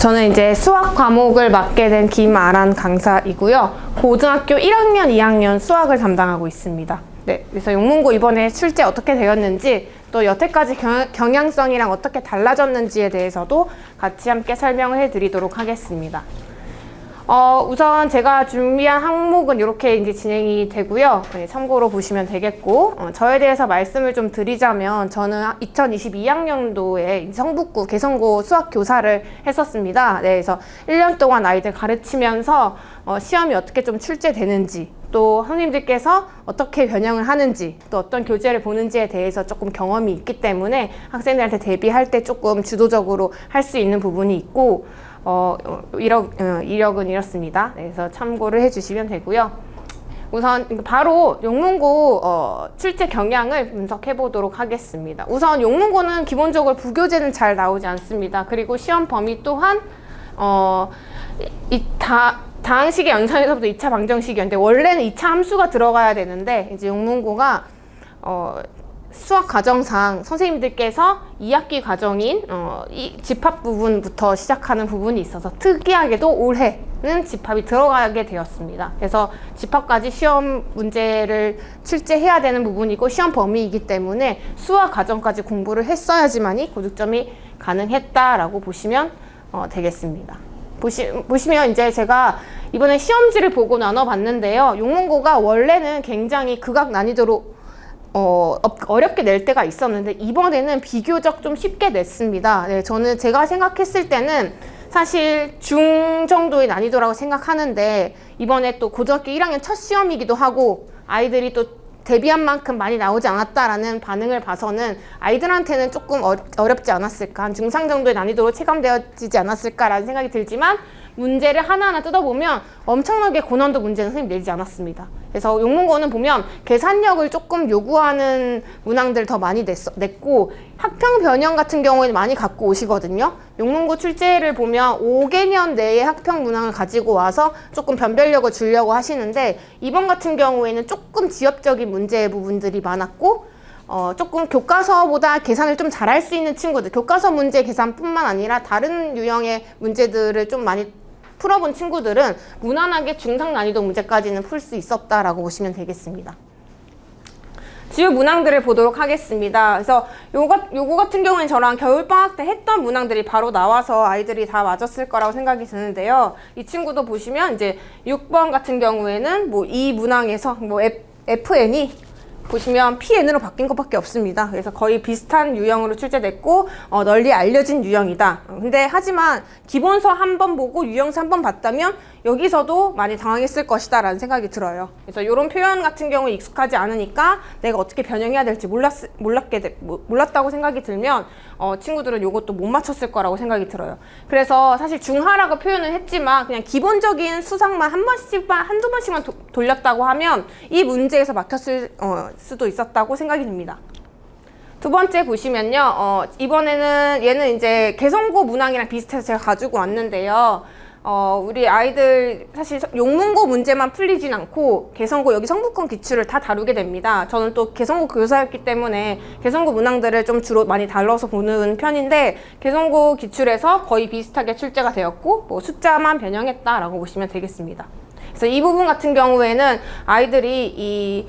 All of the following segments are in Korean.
저는 이제 수학 과목을 맡게 된 김아란 강사이고요. 고등학교 1학년, 2학년 수학을 담당하고 있습니다. 네, 그래서 용문고 이번에 출제 어떻게 되었는지, 또 여태까지 경향성이랑 어떻게 달라졌는지에 대해서도 같이 함께 설명을 해드리도록 하겠습니다. 우선 제가 준비한 항목은 이렇게 이제 진행이 되고요. 네, 참고로 보시면 되겠고, 저에 대해서 말씀을 좀 드리자면, 저는 2022학년도에 성북구 개성고 수학 교사를 했었습니다. 네, 그래서 1년 동안 아이들 가르치면서 시험이 어떻게 좀 출제되는지, 또 선생님들께서 어떻게 변형을 하는지, 또 어떤 교재를 보는지에 대해서 조금 경험이 있기 때문에 학생들한테 대비할 때 조금 주도적으로 할 수 있는 부분이 있고, 이력은 이렇습니다. 네, 그래서 참고를 해주시면 되고요. 우선 바로 용문고 출제 경향을 분석해 보도록 하겠습니다. 우선 용문고는 기본적으로 부교재는 잘 나오지 않습니다. 그리고 시험 범위 또한 다항식의 연산에서부터 2차 방정식이었는데, 원래는 2차 함수가 들어가야 되는데, 이제 용문고가 수학 과정상 선생님들께서 2학기 과정인 이 집합 부분부터 시작하는 부분이 있어서 특이하게도 올해는 집합이 들어가게 되었습니다. 그래서 집합까지 시험 문제를 출제해야 되는 부분이고 시험 범위이기 때문에 수학 과정까지 공부를 했어야지만이 고득점이 가능했다라고 보시면 되겠습니다. 보시면 이제 제가 이번에 시험지를 보고 나눠봤는데요. 용문고가 원래는 굉장히 극악 난이도로 어렵게 낼 때가 있었는데, 이번에는 비교적 좀 쉽게 냈습니다. 네, 제가 생각했을 때는 사실 중 정도의 난이도라고 생각하는데, 이번에 또 고등학교 1학년 첫 시험이기도 하고 아이들이 또 대비한 만큼 많이 나오지 않았다라는 반응을 봐서는 아이들한테는 조금 어렵지 않았을까, 한 중상 정도의 난이도로 체감되어지지 않았을까라는 생각이 들지만, 문제를 하나하나 뜯어보면 엄청나게 고난도 문제는 선생님 내지 않았습니다. 그래서 용문고는 보면 계산력을 조금 요구하는 문항들 더 많이 냈고, 학평 변형 같은 경우에는 많이 갖고 오시거든요. 용문고 출제를 보면 5개년 내에 학평 문항을 가지고 와서 조금 변별력을 주려고 하시는데, 이번 같은 경우에는 조금 지엽적인 문제 부분들이 많았고, 조금 교과서보다 계산을 좀 잘할 수 있는 친구들, 교과서 문제 계산뿐만 아니라 다른 유형의 문제들을 좀 많이 풀어본 친구들은 무난하게 중상 난이도 문제까지는 풀 수 있었다라고 보시면 되겠습니다. 주요 문항들을 보도록 하겠습니다. 그래서 요거 같은 경우는 저랑 겨울방학 때 했던 문항들이 바로 나와서 아이들이 다 맞았을 거라고 생각이 드는데요. 이 친구도 보시면 이제 6번 같은 경우에는 뭐 이 문항에서 뭐 FN이 보시면 PN으로 바뀐 것밖에 없습니다. 그래서 거의 비슷한 유형으로 출제됐고 널리 알려진 유형이다. 근데 하지만 기본서 한 번 보고 유형서 한 번 봤다면 여기서도 많이 당황했을 것이다 라는 생각이 들어요. 그래서 이런 표현 같은 경우에 익숙하지 않으니까 내가 어떻게 변형해야 될지 몰랐다고 생각이 들면 친구들은 이것도 못 맞췄을 거라고 생각이 들어요. 그래서 사실 중하라고 표현을 했지만 그냥 기본적인 수상만 한두 번씩만 돌렸다고 하면 이 문제에서 막혔을 수도 있었다고 생각이 듭니다. 두 번째 보시면요. 이번에는 얘는 이제 개성고 문항이랑 비슷해서 제가 가지고 왔는데요. 우리 아이들 사실 용문고 문제만 풀리진 않고 개성고 여기 성북권 기출을 다 다루게 됩니다. 저는 또 개성고 교사였기 때문에 개성고 문항들을 좀 주로 많이 다뤄서 보는 편인데, 개성고 기출에서 거의 비슷하게 출제가 되었고 뭐 숫자만 변형했다라고 보시면 되겠습니다. 그래서 이 부분 같은 경우에는 아이들이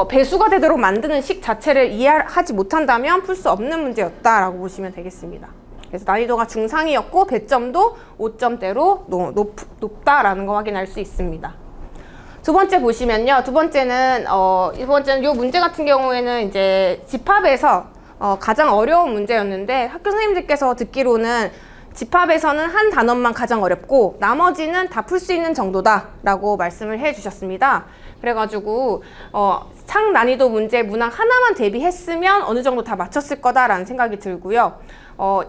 배수가 되도록 만드는 식 자체를 이해하지 못한다면 풀 수 없는 문제였다라고 보시면 되겠습니다. 그래서 난이도가 중상이었고 배점도 5점대로 높다라는 거 확인할 수 있습니다. 두 번째 보시면요. 두 번째는 요 문제 같은 경우에는 이제 집합에서 가장 어려운 문제였는데, 학교 선생님들께서 듣기로는 집합에서는 한 단원만 가장 어렵고 나머지는 다 풀 수 있는 정도다라고 말씀을 해주셨습니다. 그래가지고 상난이도 문제 문항 하나만 대비했으면 어느 정도 다 맞췄을 거다라는 생각이 들고요.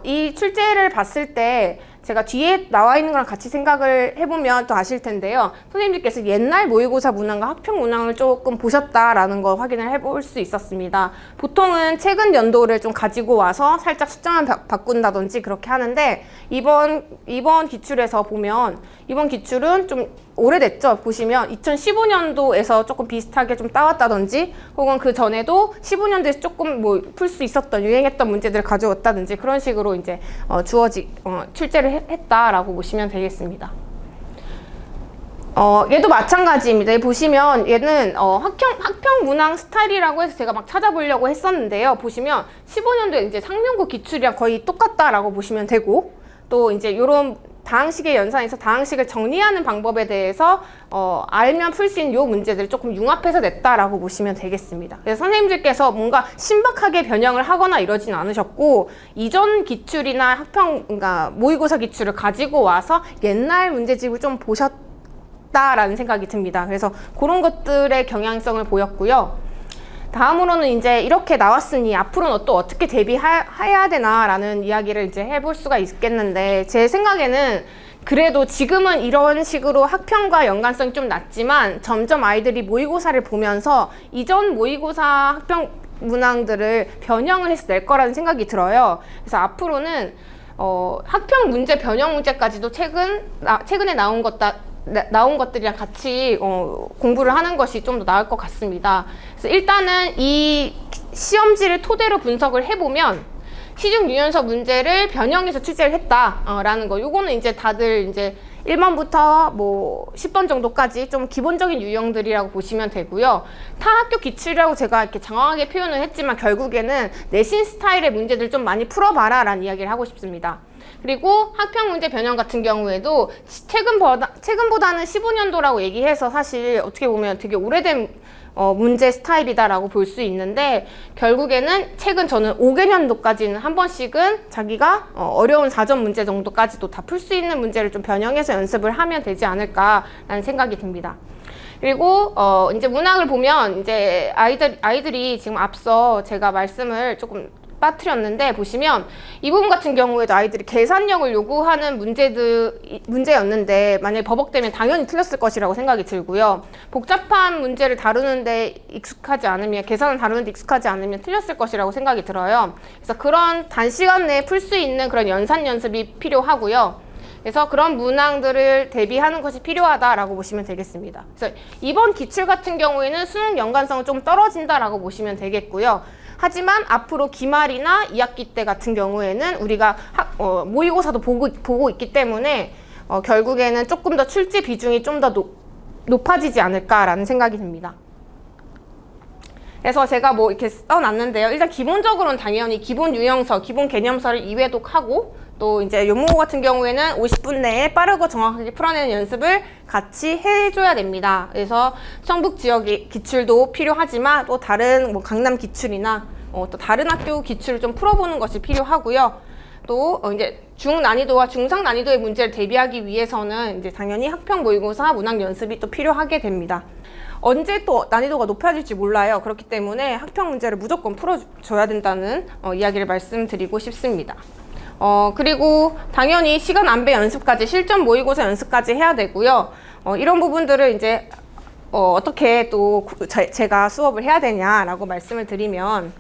이 출제를 봤을 때 제가 뒤에 나와 있는 거랑 같이 생각을 해보면 또 아실 텐데요. 선생님들께서 옛날 모의고사 문항과 학평 문항을 조금 보셨다라는 거 확인을 해볼 수 있었습니다. 보통은 최근 연도를 좀 가지고 와서 살짝 숫자만 바꾼다든지 그렇게 하는데, 이번 기출에서 보면 이번 기출은 좀 오래됐죠. 보시면 2015년도에서 조금 비슷하게 좀 따왔다든지 가져왔다든지 혹은 그 전에도 15년도에 조금 뭐 풀 수 있었던 유행했던 문제들을 가져왔다든지 그런 식으로 이제 출제를 했다라고 보시면 되겠습니다. 얘도 마찬가지입니다. 보시면 얘는 학평 문항 스타일이라고 해서 제가 막 찾아보려고 했었는데요. 보시면 15년도에 이제 상명고 기출이랑 거의 똑같다라고 보시면 되고, 또 이제 요런 다항식의 연산에서 다항식을 정리하는 방법에 대해서 알면 풀 수 있는 요 문제들을 조금 융합해서 냈다라고 보시면 되겠습니다. 그래서 선생님들께서 뭔가 신박하게 변형을 하거나 이러진 않으셨고, 이전 기출이나 학평, 그러니까 모의고사 기출을 가지고 와서 옛날 문제집을 좀 보셨다라는 생각이 듭니다. 그래서 그런 것들의 경향성을 보였고요. 다음으로는 이제 이렇게 나왔으니 앞으로는 또 어떻게 대비해야 되나라는 이야기를 이제 해볼 수가 있겠는데, 제 생각에는 그래도 지금은 이런 식으로 학평과 연관성이 좀 낮지만 점점 아이들이 모의고사를 보면서 이전 모의고사 학평 문항들을 변형을 해서 낼 거라는 생각이 들어요. 그래서 앞으로는 학평 문제 변형 문제까지도 최근에 나온 것들이랑 같이 공부를 하는 것이 좀 더 나을 것 같습니다. 그래서 일단은 이 시험지를 토대로 분석을 해보면 시중 유연서 문제를 변형해서 출제를 했다라는 거, 요거는 이제 다들 이제 1번부터 뭐 10번 정도까지 좀 기본적인 유형들이라고 보시면 되고요. 타 학교 기출이라고 제가 이렇게 장황하게 표현을 했지만 결국에는 내신 스타일의 문제들 좀 많이 풀어봐라 라는 이야기를 하고 싶습니다. 그리고 학평 문제 변형 같은 경우에도 최근보다는 15년도라고 얘기해서 사실 어떻게 보면 되게 오래된 문제 스타일이다라고 볼 수 있는데, 결국에는 최근 저는 5개년도까지는 한 번씩은 자기가 어려운 사전 문제 정도까지도 다 풀 수 있는 문제를 좀 변형해서 연습을 하면 되지 않을까라는 생각이 듭니다. 그리고 이제 문항을 보면 이제 아이들이 지금 앞서 제가 말씀을 조금 빠뜨렸는데, 보시면 이 부분 같은 경우에도 아이들이 계산력을 요구하는 문제였는데 만약에 버벅대면 당연히 틀렸을 것이라고 생각이 들고요. 복잡한 문제를 다루는데 익숙하지 않으면, 계산을 다루는데 익숙하지 않으면 틀렸을 것이라고 생각이 들어요. 그래서 그런 단시간 내에 풀 수 있는 그런 연산 연습이 필요하고요. 그래서 그런 문항들을 대비하는 것이 필요하다라고 보시면 되겠습니다. 그래서 이번 기출 같은 경우에는 수능 연관성은 좀 떨어진다라고 보시면 되겠고요. 하지만 앞으로 기말이나 2학기 때 같은 경우에는 우리가 모의고사도 보고 있기 때문에 결국에는 조금 더 출제 비중이 좀 더 높아지지 않을까라는 생각이 듭니다. 그래서 제가 뭐 이렇게 써놨는데요. 일단 기본적으로는 당연히 기본 유형서, 기본 개념서를 2회독하고, 또 이제 요모고 같은 경우에는 50분 내에 빠르고 정확하게 풀어내는 연습을 같이 해줘야 됩니다. 그래서 성북 지역의 기출도 필요하지만 또 다른 뭐 강남 기출이나 또 다른 학교 기출을 좀 풀어보는 것이 필요하고요. 또 이제 중난이도와 중상 난이도의 문제를 대비하기 위해서는 이제 당연히 학평 모의고사 문항 연습이 또 필요하게 됩니다. 언제 또 난이도가 높아질지 몰라요. 그렇기 때문에 학평 문제를 무조건 풀어줘야 된다는 이야기를 말씀드리고 싶습니다. 그리고 당연히 시간 안배 연습까지, 실전 모의고사 연습까지 해야 되고요. 이런 부분들을 이제 어떻게 또 제가 수업을 해야 되냐라고 말씀을 드리면,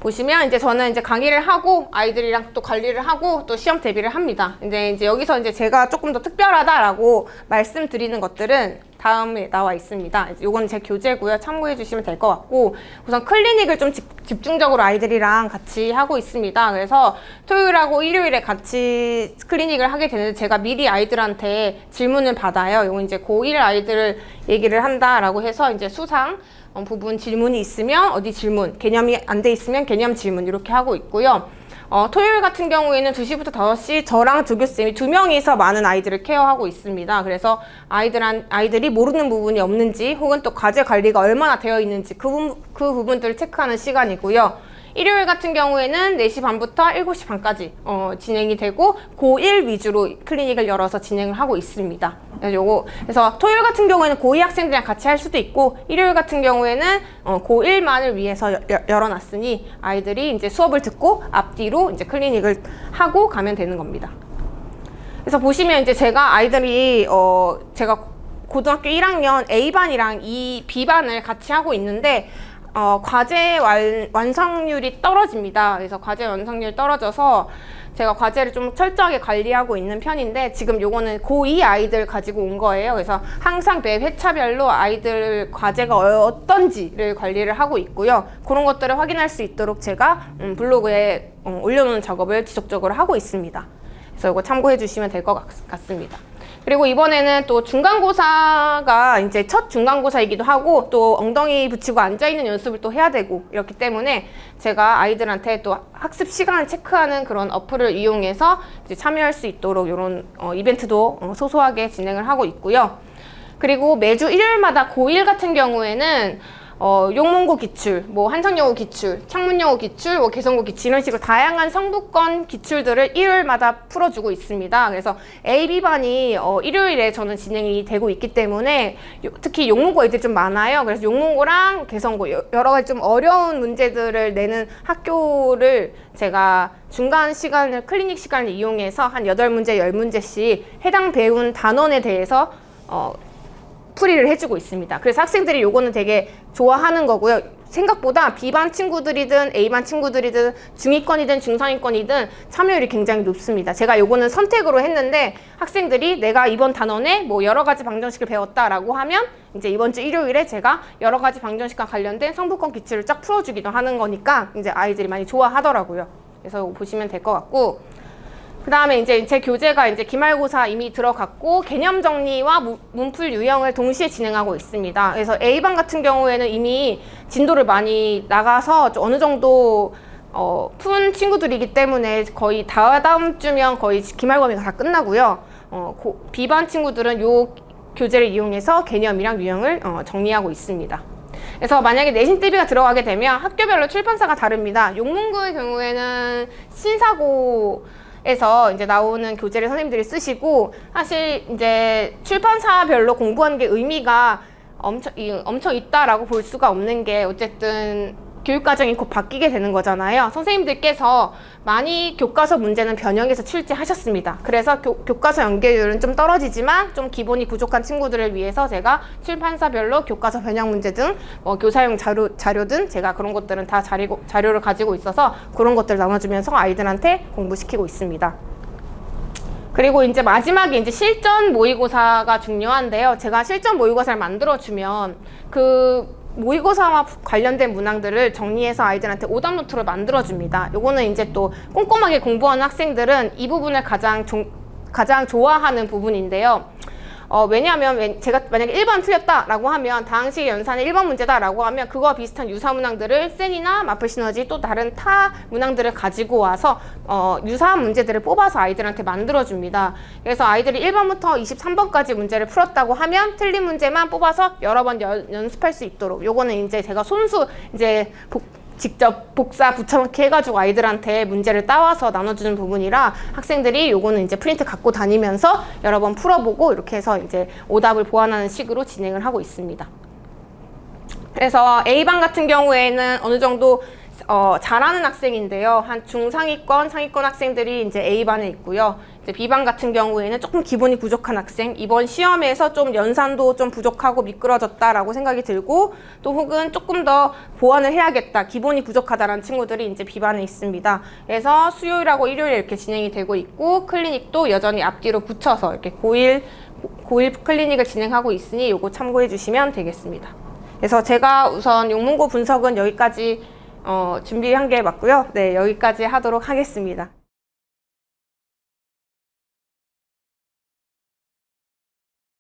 보시면 이제 저는 이제 강의를 하고 아이들이랑 또 관리를 하고 또 시험 대비를 합니다. 이제 여기서 이제 제가 조금 더 특별하다라고 말씀드리는 것들은 다음에 나와 있습니다. 요건 제 교재고요. 참고해 주시면 될 것 같고, 우선 클리닉을 좀 집중적으로 아이들이랑 같이 하고 있습니다. 그래서 토요일하고 일요일에 같이 클리닉을 하게 되는데 제가 미리 아이들한테 질문을 받아요. 요건 이제 고1 아이들을 얘기를 한다라고 해서 이제 수상 부분 질문이 있으면 어디 질문, 개념이 안 돼 있으면 개념 질문 이렇게 하고 있고요. 토요일 같은 경우에는 2시부터 5시 저랑 조교쌤이 2명이서 많은 아이들을 케어하고 있습니다. 그래서 아이들이 모르는 부분이 없는지 혹은 또 과제 관리가 얼마나 되어 있는지 그 부분들을 체크하는 시간이고요. 일요일 같은 경우에는 4시 반부터 7시 반까지 진행이 되고 고1 위주로 클리닉을 열어서 진행을 하고 있습니다. 그래서 토요일 같은 경우에는 고2 학생들이랑 같이 할 수도 있고, 일요일 같은 경우에는 고1만을 위해서 열어놨으니 아이들이 이제 수업을 듣고 앞뒤로 이제 클리닉을 하고 가면 되는 겁니다. 그래서 보시면 이제 제가 아이들이 제가 고등학교 1학년 A반이랑 B반을 같이 하고 있는데, 과제 완성률이 떨어집니다. 그래서 과제 완성률이 떨어져서 제가 과제를 좀 철저하게 관리하고 있는 편인데, 지금 요거는 고2 아이들 가지고 온 거예요. 그래서 항상 매 회차별로 아이들 과제가 어떤지를 관리를 하고 있고요. 그런 것들을 확인할 수 있도록 제가 블로그에 올려놓는 작업을 지속적으로 하고 있습니다. 그래서 이거 참고해 주시면 될 것 같습니다. 그리고 이번에는 또 중간고사가 이제 첫 중간고사이기도 하고, 또 엉덩이 붙이고 앉아있는 연습을 또 해야 되고 이렇기 때문에 제가 아이들한테 또 학습 시간을 체크하는 그런 어플을 이용해서 이제 참여할 수 있도록 이런 이벤트도 소소하게 진행을 하고 있고요. 그리고 매주 일요일마다 고1 같은 경우에는 용문고 기출, 한성영어 기출, 창문영어 기출, 개성고 기출 이런 식으로 다양한 성부권 기출들을 일요일마다 풀어주고 있습니다. 그래서 AB반이 일요일에 저는 진행이 되고 있기 때문에 특히 용문고 애들이 좀 많아요. 그래서 용문고랑 개성고 여러 가지 좀 어려운 문제들을 내는 학교를 제가 중간 시간을 클리닉 시간을 이용해서 한 8문제, 10문제씩 해당 배운 단원에 대해서 풀이를 해주고 있습니다. 그래서 학생들이 요거는 되게 좋아하는 거고요. 생각보다 B반 친구들이든 A반 친구들이든 중위권이든 중상위권이든 참여율이 굉장히 높습니다. 제가 요거는 선택으로 했는데 학생들이 내가 이번 단원에 여러 가지 방정식을 배웠다라고 하면 이제 이번 주 일요일에 제가 여러 가지 방정식과 관련된 성부권 기출을 쫙 풀어주기도 하는 거니까 이제 아이들이 많이 좋아하더라고요. 그래서 이거 보시면 될 것 같고, 그 다음에 이제 제 교재가 이제 기말고사 이미 들어갔고 개념 정리와 문풀 유형을 동시에 진행하고 있습니다. 그래서 A반 같은 경우에는 이미 진도를 많이 나가서 어느 정도 푼 친구들이기 때문에 거의 다음 주면 거의 기말고사가 다 끝나고요. B반 친구들은 요 교재를 이용해서 개념이랑 유형을 정리하고 있습니다. 그래서 만약에 내신 대비가 들어가게 되면 학교별로 출판사가 다릅니다. 용문고의 경우에는 신사고 에서 이제 나오는 교재를 선생님들이 쓰시고, 사실 이제 출판사별로 공부하는 게 의미가 엄청 있다라고 볼 수가 없는 게, 어쨌든 교육과정이 곧 바뀌게 되는 거잖아요. 선생님들께서 많이 교과서 문제는 변형해서 출제하셨습니다. 그래서 교과서 연계율은 좀 떨어지지만 좀 기본이 부족한 친구들을 위해서 제가 출판사별로 교과서 변형 문제 등 교사용 자료 등 제가 그런 것들은 다 자료를 가지고 있어서 그런 것들을 나눠주면서 아이들한테 공부시키고 있습니다. 그리고 이제 마지막에 이제 실전 모의고사가 중요한데요. 제가 실전 모의고사를 만들어주면 그 모의고사와 관련된 문항들을 정리해서 아이들한테 오답노트를 만들어줍니다. 요거는 이제 또 꼼꼼하게 공부하는 학생들은 이 부분을 가장 좋아하는 부분인데요. 왜냐하면 제가 만약에 1번 틀렸다라고 하면 다항식 연산의 1번 문제다라고 하면 그거와 비슷한 유사 문항들을 셀이나 마플 시너지 또 다른 타 문항들을 가지고 와서 유사한 문제들을 뽑아서 아이들한테 만들어줍니다. 그래서 아이들이 1번부터 23번까지 문제를 풀었다고 하면 틀린 문제만 뽑아서 여러 번 연습할 수 있도록, 요거는 이제 제가 손수 이제 직접 복사 붙여넣기 해가지고 아이들한테 문제를 따와서 나눠주는 부분이라 학생들이 요거는 이제 프린트 갖고 다니면서 여러 번 풀어보고 이렇게 해서 이제 오답을 보완하는 식으로 진행을 하고 있습니다. 그래서 A반 같은 경우에는 어느 정도 잘하는 학생인데요. 한 중상위권, 상위권 학생들이 이제 A반에 있고요. 이제 B반 같은 경우에는 조금 기본이 부족한 학생, 이번 시험에서 좀 연산도 좀 부족하고 미끄러졌다라고 생각이 들고, 또 혹은 조금 더 보완을 해야겠다, 기본이 부족하다라는 친구들이 이제 B반에 있습니다. 그래서 수요일하고 일요일에 이렇게 진행이 되고 있고, 클리닉도 여전히 앞뒤로 붙여서 이렇게 고1 클리닉을 진행하고 있으니 요거 참고해 주시면 되겠습니다. 그래서 제가 우선 용문고 분석은 여기까지 준비한 게 맞고요. 네, 여기까지 하도록 하겠습니다.